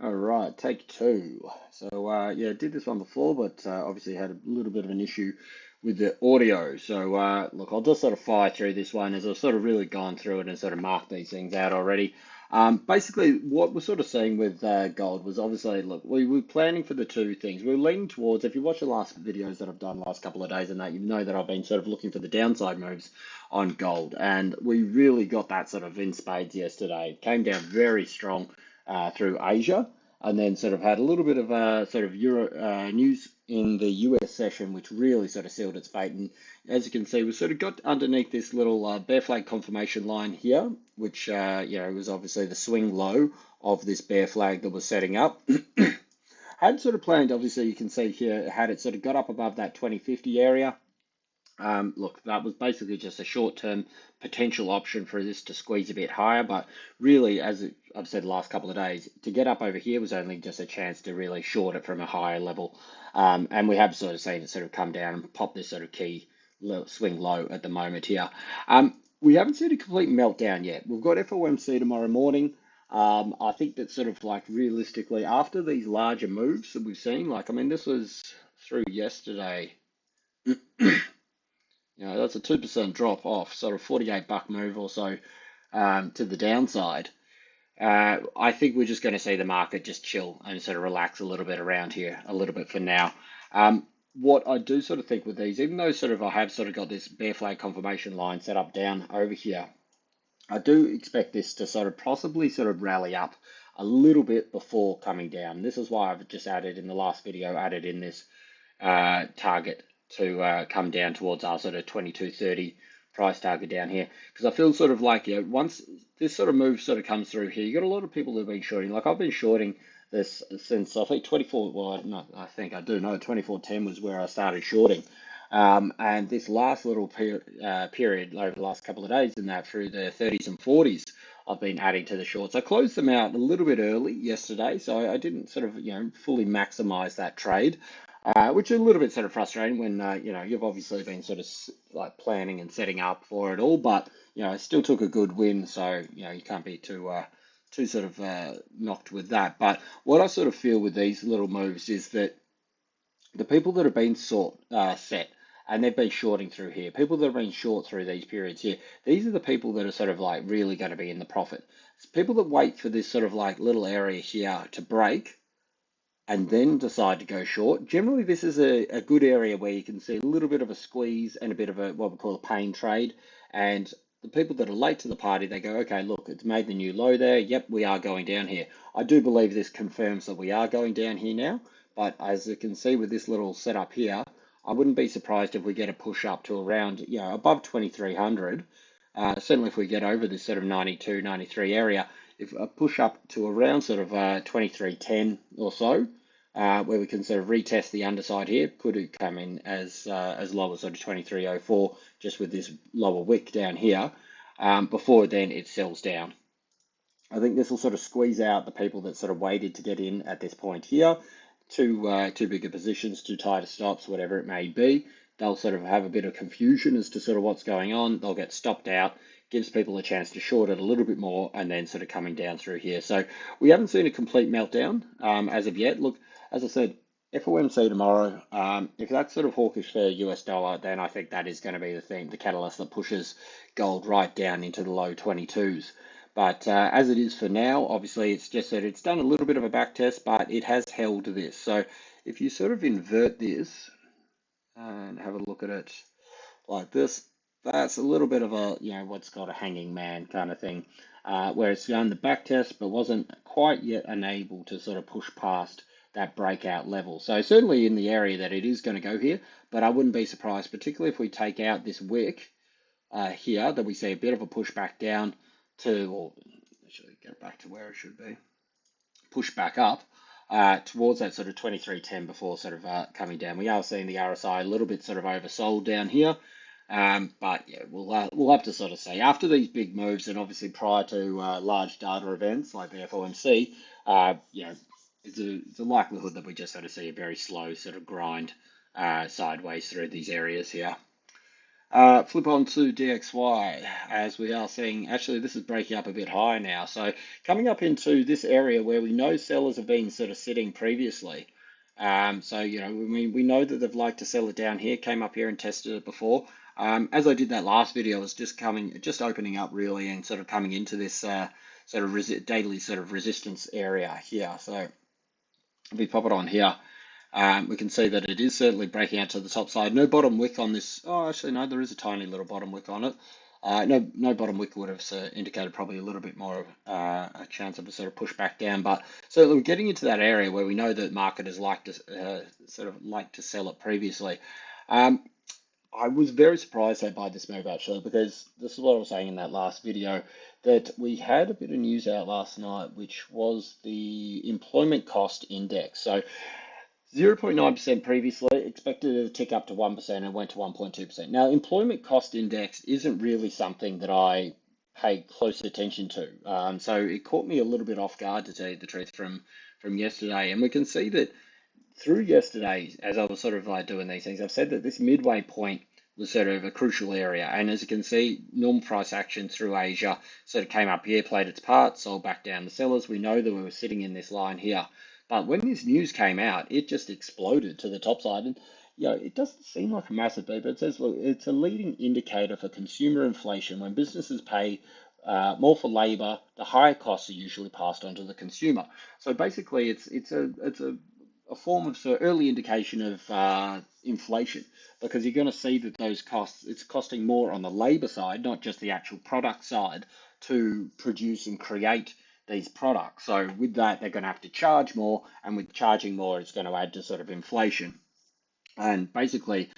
All right, take two. So yeah, did this one before, but obviously had a little bit of an issue with the audio. So look, I'll just sort of fire through this one as I've sort of really gone through it and sort of marked these things out already. Basically, what we're sort of seeing with gold was obviously, look, we were planning for the two things. We were leaning towards, if you watch the last videos that I've done the last couple of days and that, you know that I've been sort of looking for the downside moves on gold. And we really got that sort of in spades yesterday. It came down very strong through Asia, and then sort of had a little bit of sort of Euro news in the US session, which really sort of sealed its fate. And as you can see, we sort of got underneath this little bear flag confirmation line here, which was obviously the swing low of this bear flag that was setting up. Had sort of planned, obviously, you can see here, had it sort of got up above that 2050 area. Look, that was basically just a short-term potential option for this to squeeze a bit higher, but really, as I've said the last couple of days, to get up over here was only just a chance to really short it from a higher level. And we have sort of seen it sort of come down and pop this sort of key swing low at the moment here. We haven't seen a complete meltdown yet. We've got FOMC tomorrow morning. I think that sort of like realistically, after these larger moves that we've seen, like, I mean, this was through yesterday. That's a 2% drop off, sort of 48 buck move or so to the downside. I think we're just going to see the market just chill and sort of relax a little bit around here, a little bit for now. What I do sort of think with these, even though sort of I have sort of got this bear flag confirmation line set up down over here, I do expect this to sort of possibly sort of rally up a little bit before coming down. This is why I've just added in the last video, added in this target to come down towards our sort of 22.30 price target down here, because I feel sort of like, once this sort of move sort of comes through here, you got a lot of people who've been shorting. Like, I've been shorting this since I think 24, well, no, I think I do know 24.10 was where I started shorting. And this last little period over the last couple of days and that through the 30s and 40s, I've been adding to the shorts. I closed them out a little bit early yesterday, so I didn't sort of, fully maximize that trade. Which is a little bit sort of frustrating when you've obviously been sort of like planning and setting up for it all, but it still took a good win, so you can't be too sort of knocked with that. But what I sort of feel with these little moves is that the people that have been set and they've been shorting through here, people that have been short through these periods here, these are the people that are sort of like really going to be in the profit. It's people that wait for this sort of like little area here to break and then decide to go short. Generally, this is a good area where you can see a little bit of a squeeze and a bit of a what we call a pain trade. And the people that are late to the party, they go, okay, look, it's made the new low there. Yep, we are going down here. I do believe this confirms that we are going down here now. But as you can see with this little setup here, I wouldn't be surprised if we get a push up to around, above 2300. Certainly if we get over this sort of 92, 93 area, if a push up to around sort of 2310 or so, where we can sort of retest the underside here, could it come in as low as sort of 2304, just with this lower wick down here, before then it sells down. I think this will sort of squeeze out the people that sort of waited to get in at this point here, too bigger positions, too tighter stops, whatever it may be. They'll sort of have a bit of confusion as to sort of what's going on. They'll get stopped out, gives people a chance to short it a little bit more, and then sort of coming down through here. So we haven't seen a complete meltdown as of yet. Look, as I said, FOMC tomorrow. If that's sort of hawkish for US dollar, then I think that is going to be the thing, the catalyst that pushes gold right down into the low 22s. But as it is for now, obviously it's just that it's done a little bit of a back test, but it has held this. So if you sort of invert this and have a look at it like this, that's a little bit of a, what's called a hanging man kind of thing, where it's done the back test, but wasn't quite yet unable to sort of push past that breakout level. So certainly in the area that it is going to go here, but I wouldn't be surprised, particularly if we take out this wick here, that we see a bit of a push back down to, or actually get back to where it should be, push back up towards that sort of 2310 before sort of coming down. We are seeing the RSI a little bit sort of oversold down here. But yeah, we'll have to sort of see after these big moves, and obviously prior to large data events like the FOMC, it's a likelihood that we just sort of see a very slow sort of grind sideways through these areas here. Flip on to DXY, as we are seeing, actually, this is breaking up a bit higher now. So coming up into this area where we know sellers have been sort of sitting previously. So, we know that they've liked to sell it down here, came up here and tested it before. As I did that last video, I was just opening up really and sort of coming into this sort of daily sort of resistance area here. So if we pop it on here, we can see that it is certainly breaking out to the top side. No bottom wick on this. Oh, actually, no, there is a tiny little bottom wick on it. No bottom wick would have indicated probably a little bit more of a chance of a sort of push back down. But so we're getting into that area where we know that market has liked to sort of liked to sell it previously. Um, I was very surprised by this move actually, because this is what I was saying in that last video, that we had a bit of news out last night, which was the employment cost index. So 0.9% previously, expected to tick up to 1% and went to 1.2%. Now, employment cost index isn't really something that I pay close attention to. So it caught me a little bit off guard, to tell you the truth, from yesterday. And we can see that through yesterday, as I was sort of like doing these things, I've said that this midway point was sort of a crucial area. And as you can see, normal price action through Asia sort of came up here, played its part, sold back down the sellers. We know that we were sitting in this line here. But when this news came out, it just exploded to the top side. And it doesn't seem like a massive beat, but it says, look, it's a leading indicator for consumer inflation. When businesses pay more for labor, the higher costs are usually passed on to the consumer. So basically, it's a form of sort of early indication of inflation, because you're going to see that those costs, it's costing more on the labor side, not just the actual product side, to produce and create these products. So with that, they're going to have to charge more, and with charging more, it's going to add to sort of inflation. And basically,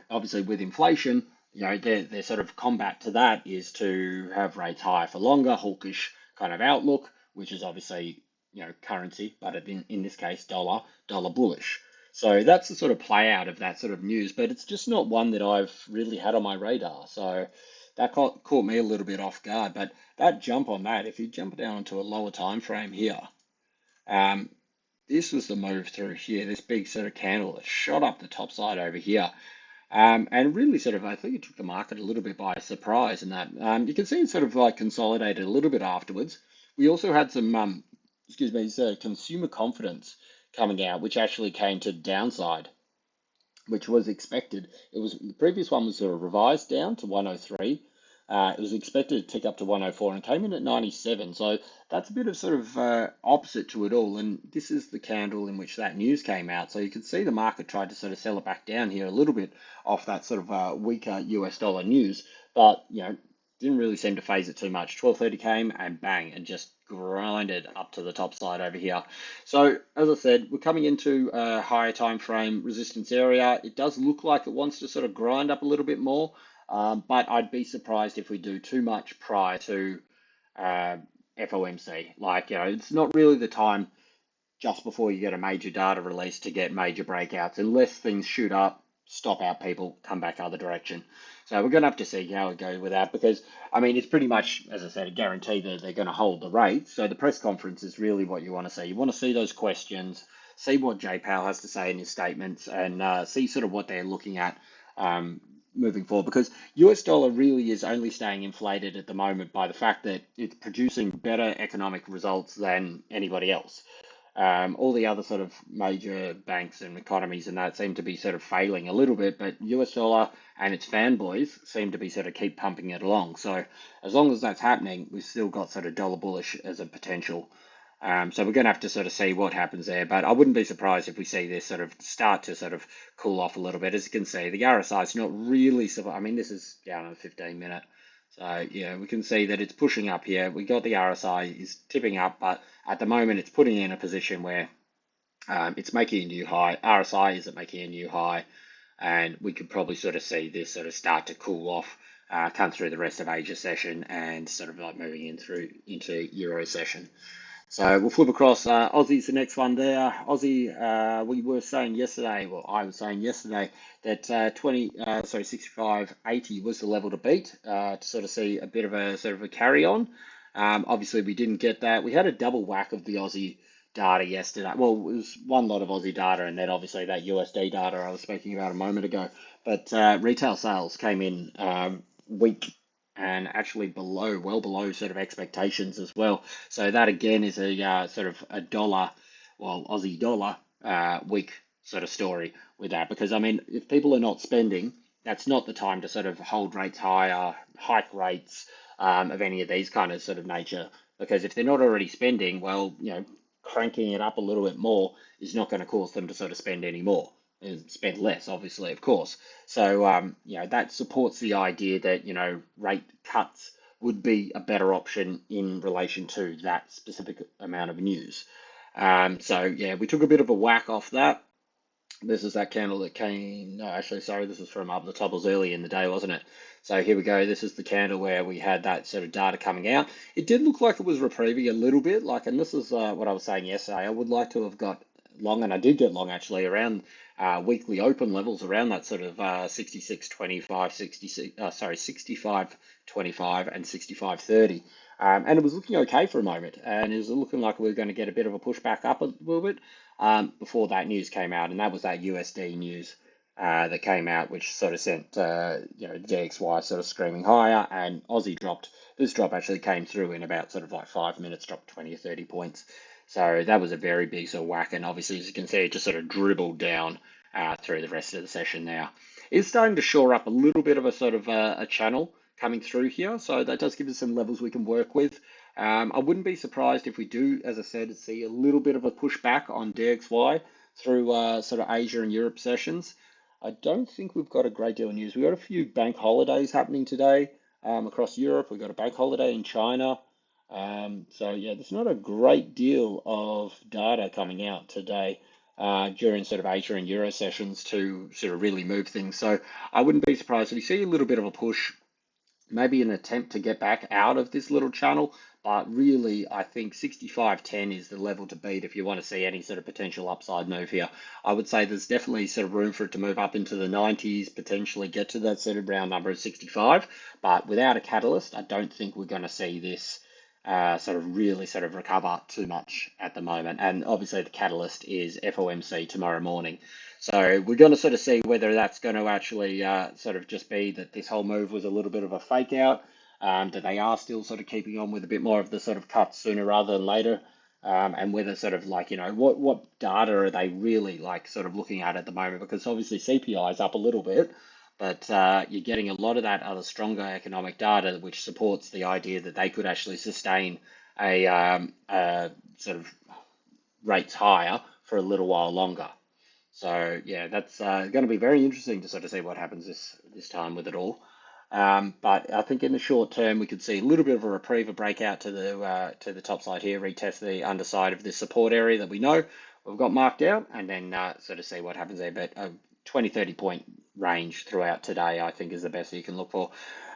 obviously with inflation, their sort of combat to that is to have rates higher for longer, hawkish kind of outlook, which is obviously, currency, but in this case, dollar bullish. So that's the sort of play out of that sort of news, but it's just not one that I've really had on my radar. So that caught me a little bit off guard. But that jump on that, if you jump down to a lower time frame here, um, this was the move through here, this big sort of candle that shot up the top side over here. And really sort of, I think it took the market a little bit by surprise in that. You can see it sort of like consolidated a little bit afterwards. We also had some, consumer confidence coming out, which actually came to the downside, which was expected. The previous one was sort of revised down to 103. It was expected to tick up to 104 and came in at 97. So that's a bit of sort of opposite to it all. And this is the candle in which that news came out. So you can see the market tried to sort of sell it back down here a little bit off that sort of weaker US dollar news. But, didn't really seem to phase it too much. 12:30 came and bang, and just grinded up to the top side over here. So as I said, we're coming into a higher time frame resistance area. It does look like it wants to sort of grind up a little bit more, but I'd be surprised if we do too much prior to FOMC. It's not really the time just before you get a major data release to get major breakouts, unless things shoot up, stop out people, come back other direction. So we're going to have to see how it goes with that, because, it's pretty much, as I said, a guarantee that they're going to hold the rate. So the press conference is really what you want to see. You want to see those questions, see what Jay Powell has to say in his statements, and see sort of what they're looking at moving forward, because US dollar really is only staying inflated at the moment by the fact that it's producing better economic results than anybody else. All the other sort of major banks and economies and that seem to be sort of failing a little bit, but US dollar and its fanboys seem to be sort of keep pumping it along. So as long as that's happening, we've still got sort of dollar bullish as a potential. So we're going to have to sort of see what happens there, but I wouldn't be surprised if we see this sort of start to sort of cool off a little bit. As you can see, the RSI is not really, this is down on a 15-minute. So, we can see that it's pushing up here. We got the RSI is tipping up, but at the moment it's putting in a position where it's making a new high. RSI isn't making a new high, and we could probably sort of see this sort of start to cool off, come through the rest of Asia session and sort of like moving into Euro session. So we'll flip across. Aussie's the next one there. Aussie, we were saying yesterday, well, I was saying yesterday that 65.80 was the level to beat to sort of see a bit of a sort of a carry on. Obviously, we didn't get that. We had a double whack of the Aussie data yesterday. Well, it was one lot of Aussie data, and then obviously that USD data I was speaking about a moment ago. But retail sales came in weak and actually below, well below sort of expectations as well. So that again is a sort of a dollar, well, Aussie dollar weak sort of story with that. Because I mean, if people are not spending, that's not the time to sort of hold rates higher, hike rates of any of these kind of sort of nature. Because if they're not already spending, well, cranking it up a little bit more is not going to cause them to sort of spend any more and spend less, obviously, of course. So, that supports the idea that, rate cuts would be a better option in relation to that specific amount of news. So, yeah, we took a bit of a whack off that. This is that candle that came, no, actually, sorry, this is from up the top, it was early in the day, wasn't it? So here we go. This is the candle where we had that sort of data coming out. It did look like it was reprieving a little bit, and this is what I was saying yesterday. I would like to have got long, and I did get long actually around weekly open levels around that sort of 66.25, 65.25 and 65.30. And it was looking okay for a moment, and it was looking like we were going to get a bit of a pushback up a little bit before that news came out, and that was that USD news that came out, which sort of sent DXY sort of screaming higher, and Aussie dropped. This drop actually came through in about sort of like 5 minutes, dropped 20 or 30 points. So that was a very big sort of whack, and obviously, as you can see, it just sort of dribbled down through the rest of the session now. It's starting to shore up a little bit of a sort of a channel coming through here, so that does give us some levels we can work with. I wouldn't be surprised if we do, as I said, see a little bit of a pushback on DXY through sort of Asia and Europe sessions. I don't think we've got a great deal of news. We've got a few bank holidays happening today across Europe. We've got a bank holiday in China. So yeah, there's not a great deal of data coming out today during sort of Asia and Euro sessions to sort of really move things. So I wouldn't be surprised if we see a little bit of a push, maybe an attempt to get back out of this little channel. But really, I think 65.10 is the level to beat if you want to see any sort of potential upside move here. I would say there's definitely sort of room for it to move up into the 90s, potentially get to that sort of round number of 65. But without a catalyst, I don't think we're going to see this sort of really sort of recover too much at the moment. And obviously the catalyst is FOMC tomorrow morning. So we're going to sort of see whether that's going to actually sort of just be that this whole move was a little bit of a fake out, that they are still sort of keeping on with a bit more of the sort of cuts sooner rather than later, and whether sort of like, what data are they really like sort of looking at the moment? Because obviously CPI is up a little bit, but you're getting a lot of that other stronger economic data, which supports the idea that they could actually sustain a sort of rates higher for a little while longer. So yeah, that's going to be very interesting to sort of see what happens this time with it all. But I think in the short term, we could see a little bit of a reprieve, a breakout to the top side here, retest the underside of this support area that we know we've got marked out, and then sort of see what happens there. But a 20, 30 point range throughout today, I think, is the best you can look for.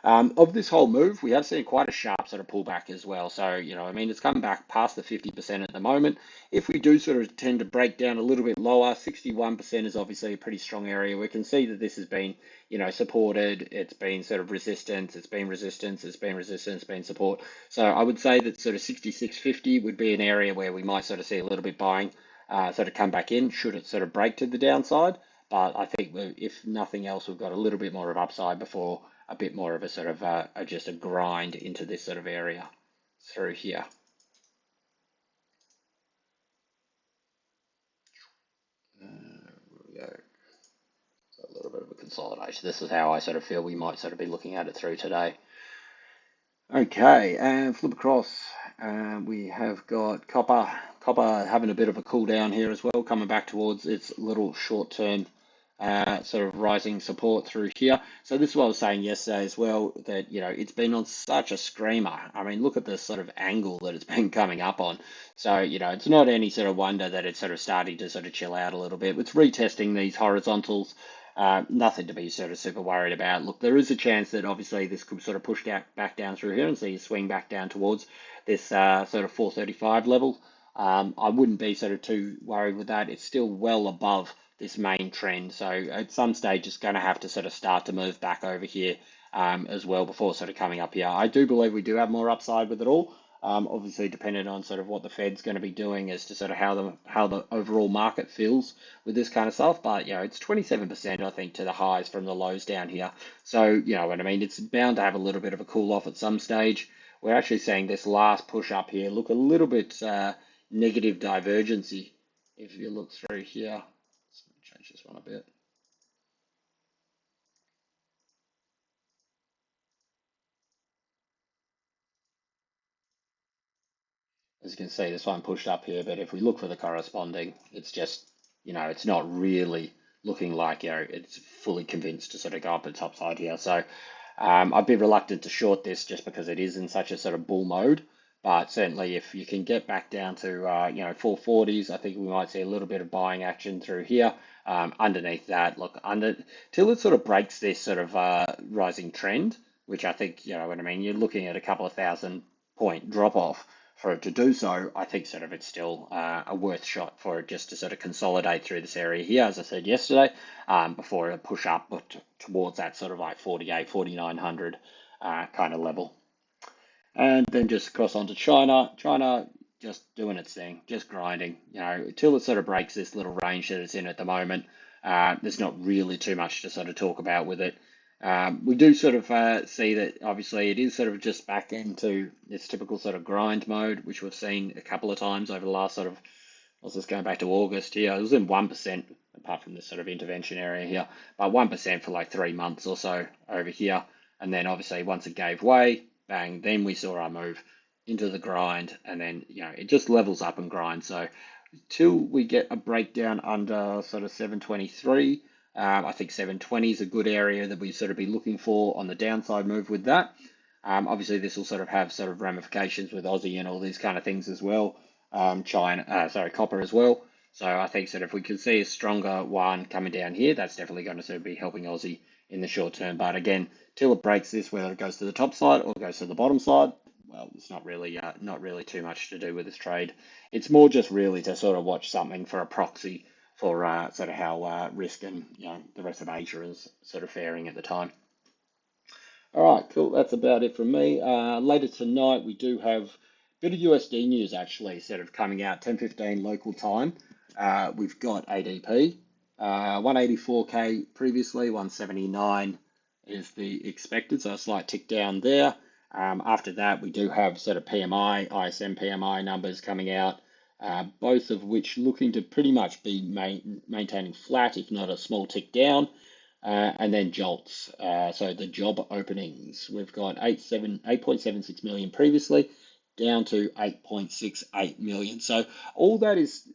Of this whole move, we have seen quite a sharp sort of pullback as well. So, I mean, it's come back past the 50% at the moment. If we do sort of tend to break down a little bit lower, 61% is obviously a pretty strong area. We can see that this has been, supported. It's been sort of resistance. It's been resistance. It's been resistance. It's been support. So I would say that sort of 66.50 would be an area where we might sort of see a little bit buying, sort of come back in should it sort of break to the downside. But I think if nothing else, we've got a little bit more of upside before a bit more of a sort of just a grind into this sort of area through here. There we go. So a little bit of a consolidation. This is how I sort of feel we might sort of be looking at it through today. Okay, and flip across. We have got copper. Copper having a bit of a cool down here as well, coming back towards its little short-term sort of rising support through here. So this is what I was saying yesterday as well, that, it's been on such a screamer. I mean, look at the sort of angle that it's been coming up on. So, it's not any sort of wonder that it's sort of starting to sort of chill out a little bit. It's retesting these horizontals. Nothing to be sort of super worried about. Look, there is a chance that obviously this could sort of push back down through here and see you swing back down towards this sort of 435 level. I wouldn't be sort of too worried with that. It's still well above this main trend. So at some stage, it's going to have to sort of start to move back over here as well before sort of coming up here. I do believe we do have more upside with it all, Obviously, depending on sort of what the Fed's going to be doing as to sort of how the overall market feels with this kind of stuff. But it's 27%, I think, to the highs from the lows down here. So you know what I mean. It's bound to have a little bit of a cool off at some stage. We're actually seeing this last push up here look a little bit negative divergency. If you look through here, let's change this one a bit. As you can see, this one pushed up here, but if we look for the corresponding, it's just, it's not really looking like, it's fully convinced to sort of go up the top side here. So I'd be reluctant to short this just because it is in such a sort of bull mode. But certainly if you can get back down to, 440s, I think we might see a little bit of buying action through here. Underneath that, look, till it sort of breaks this sort of rising trend, which I think, you know what I mean, you're looking at a couple of 1,000 point drop off for it to do so. I think sort of it's still a worth shot for it just to sort of consolidate through this area here, as I said yesterday, before it push up towards that sort of like 48, 4,900 kind of level. And then just across onto China. China just doing its thing, just grinding, until it sort of breaks this little range that it's in at the moment. There's not really too much to sort of talk about with it. We do sort of see that obviously it is sort of just back into its typical sort of grind mode, which we've seen a couple of times over the last sort of, let's just going back to August here. It was in 1%, apart from this sort of intervention area here, but 1% for like 3 months or so over here. And then obviously once it gave way, bang, then we saw our move into the grind, and then it just levels up and grinds. So till we get a breakdown under sort of 723, I think 720 is a good area that we sort of be looking for on the downside move with that. Obviously, this will sort of have sort of ramifications with Aussie and all these kind of things as well. Copper as well. So I think sort of if we can see a stronger one coming down here, that's definitely going to sort of be helping Aussie in the short term. But again, till it breaks this, whether it goes to the top side or goes to the bottom side, well, it's not really too much to do with this trade. It's more just really to sort of watch something for a proxy for sort of how risk and the rest of Asia is sort of faring at the time. All right, cool. That's about it from me. Later tonight, we do have a bit of USD news actually, sort of coming out 10:15 local time. We've got ADP, 184K previously, 179 is the expected, so a slight tick down there. After that, we do have sort of PMI, ISM PMI numbers coming out, both of which looking to pretty much be maintaining flat, if not a small tick down. And then JOLTS, so the job openings. We've got 8.76 million previously, down to 8.68 million. So all that is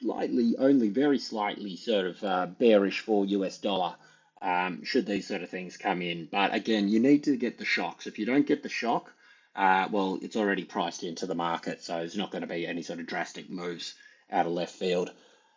only very slightly sort of bearish for US dollar, should these sort of things come in. But again, you need to get the shocks. If you don't get the shock, well, it's already priced into the market, so there's not going to be any sort of drastic moves out of left field.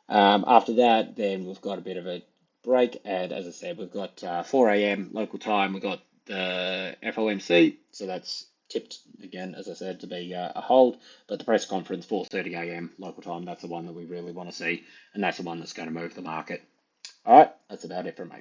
After that, then we've got a bit of a break, and as I said, we've got 4 a.m. local time. We've got the FOMC, so that's tipped again, as I said, to be a hold. But the press conference, 4:30 a.m. local time, that's the one that we really want to see, and that's the one that's going to move the market. All right, that's about it from me.